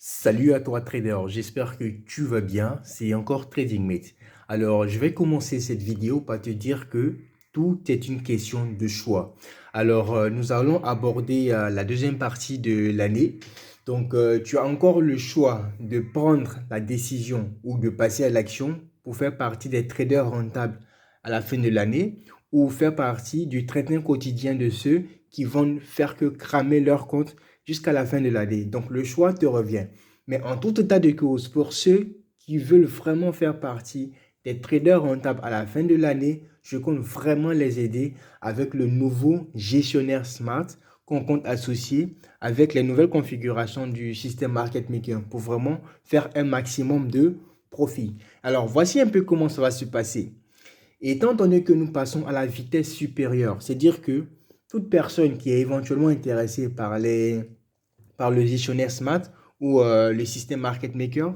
Salut à toi trader, j'espère que tu vas bien, c'est encore TradingMate. Alors je vais commencer cette vidéo par te dire que tout est une question de choix. Alors nous allons aborder la deuxième partie de l'année. Donc tu as encore le choix de prendre la décision ou de passer à l'action pour faire partie des traders rentables à la fin de l'année ou faire partie du traitement quotidien de ceux qui vont faire que cramer leur compte jusqu'à la fin de l'année. Donc le choix te revient. Mais en tout état de cause, pour ceux qui veulent vraiment faire partie des traders rentables à la fin de l'année, je compte vraiment les aider avec le nouveau gestionnaire Smart qu'on compte associer avec les nouvelles configurations du système Market Maker pour vraiment faire un maximum de profit. Alors, voici un peu comment ça va se passer. Étant donné que nous passons à la vitesse supérieure, c'est-à-dire que toute personne qui est éventuellement intéressée par le gestionnaire Smart ou le système Market Maker,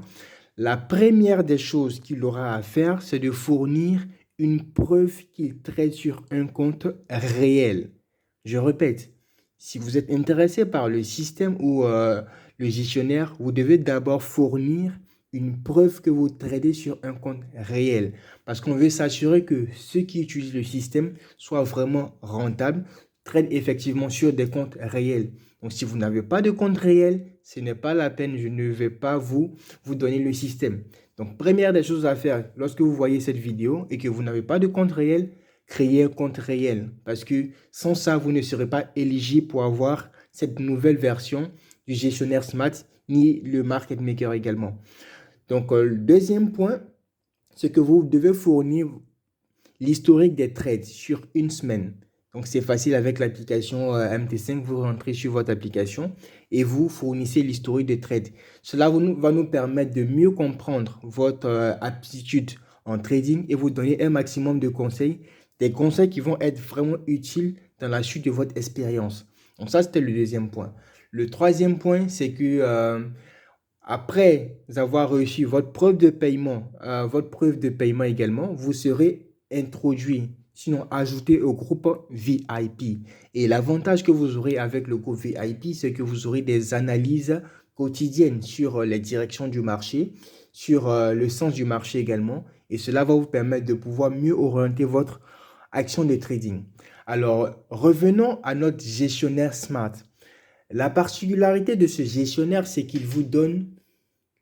la première des choses qu'il aura à faire, c'est de fournir une preuve qu'il trade sur un compte réel. Je répète, si vous êtes intéressé par le système ou le gestionnaire, vous devez d'abord fournir une preuve que vous tradez sur un compte réel. Parce qu'on veut s'assurer que ceux qui utilisent le système soient vraiment rentables, trade effectivement sur des comptes réels. Donc, si vous n'avez pas de compte réel, ce n'est pas la peine, je ne vais pas vous donner le système. Donc, première des choses à faire, lorsque vous voyez cette vidéo et que vous n'avez pas de compte réel, créez un compte réel. Parce que sans ça, vous ne serez pas éligible pour avoir cette nouvelle version du gestionnaire Smart, ni le market maker également. Donc, le deuxième point, c'est que vous devez fournir l'historique des trades sur une semaine. Donc, c'est facile avec l'application MT5. Vous rentrez sur votre application et vous fournissez l'historique des trades. Cela va nous permettre de mieux comprendre votre aptitude en trading et vous donner un maximum de conseils, des conseils qui vont être vraiment utiles dans la suite de votre expérience. Donc, ça, c'était le deuxième point. Le troisième point, c'est que après avoir reçu votre preuve de paiement également, vous serez introduit, sinon ajouté au groupe VIP. Et l'avantage que vous aurez avec le groupe VIP, c'est que vous aurez des analyses quotidiennes sur les directions du marché, sur le sens du marché également. Et cela va vous permettre de pouvoir mieux orienter votre action de trading. Alors, revenons à notre gestionnaire Smart. La particularité de ce gestionnaire, c'est qu'il vous donne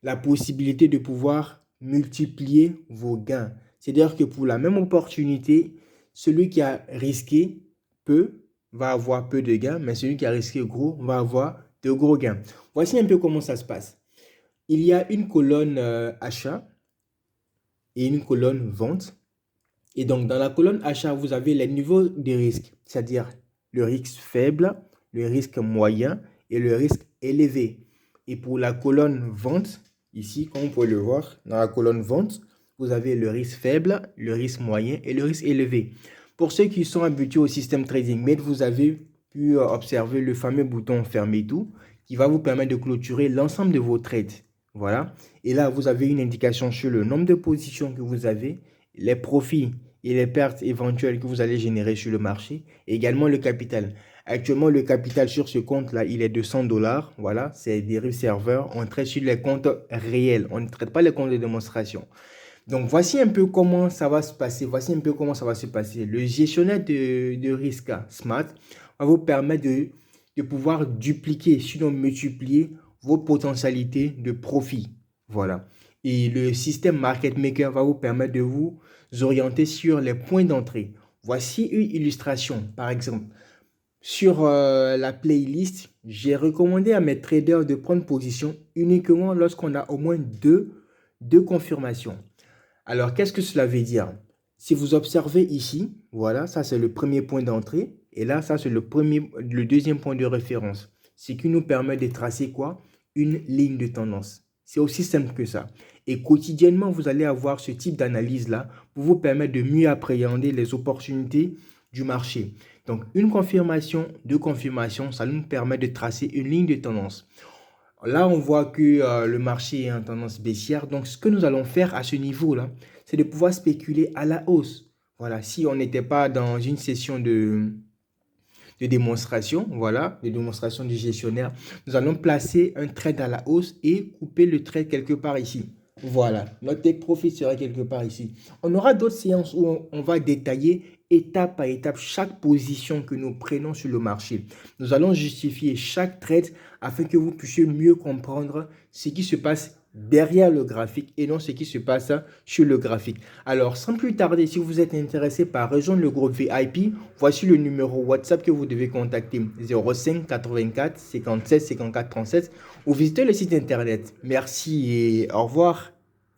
la possibilité de pouvoir multiplier vos gains. C'est-à-dire que pour la même opportunité, celui qui a risqué peu va avoir peu de gains, mais celui qui a risqué gros va avoir de gros gains. Voici un peu comment ça se passe. Il y a une colonne achat et une colonne vente. Et donc, dans la colonne achat, vous avez les niveaux de risque, c'est-à-dire le risque faible, le risque moyen et le risque élevé. Et pour la colonne vente, ici, comme vous pouvez le voir, dans la colonne vente, vous avez le risque faible, le risque moyen et le risque élevé. Pour ceux qui sont habitués au système TradingMate, vous avez pu observer le fameux bouton fermer tout qui va vous permettre de clôturer l'ensemble de vos trades. Voilà. Et là, vous avez une indication sur le nombre de positions que vous avez, les profits et les pertes éventuelles que vous allez générer sur le marché, et également le capital. Actuellement, le capital sur ce compte-là, il est de 100 dollars. Voilà, c'est des serveurs. On traite sur les comptes réels. On ne traite pas les comptes de démonstration. Donc, voici un peu comment ça va se passer. Voici un peu comment ça va se passer. Le gestionnaire de risque Smart va vous permettre de pouvoir dupliquer, sinon multiplier vos potentialités de profit. Voilà. Et le système Market Maker va vous permettre de vous orienter sur les points d'entrée. Voici une illustration. Par exemple, sur la playlist, j'ai recommandé à mes traders de prendre position uniquement lorsqu'on a au moins deux confirmations. Alors, qu'est-ce que cela veut dire? Si vous observez ici, voilà, ça c'est le premier point d'entrée. Et là, ça c'est le deuxième point de référence. Ce qui nous permet de tracer quoi? Une ligne de tendance. C'est aussi simple que ça. Et quotidiennement, vous allez avoir ce type d'analyse-là pour vous permettre de mieux appréhender les opportunités du marché. Donc, une confirmation, deux confirmations, ça nous permet de tracer une ligne de tendance. Là, on voit que le marché est en tendance baissière. Donc, ce que nous allons faire à ce niveau-là, c'est de pouvoir spéculer à la hausse. Voilà, si on n'était pas dans une session de de démonstration, voilà, de démonstration du gestionnaire. Nous allons placer un trade à la hausse et couper le trade quelque part ici. Voilà, notre take profit sera quelque part ici. On aura d'autres séances où on va détailler étape par étape chaque position que nous prenons sur le marché. Nous allons justifier chaque trade afin que vous puissiez mieux comprendre ce qui se passe derrière le graphique et non ce qui se passe sur le graphique. Alors, sans plus tarder, si vous êtes intéressé par rejoindre le groupe VIP, voici le numéro WhatsApp que vous devez contacter 05 84 57 54 37 ou visiter le site internet. Merci et au revoir.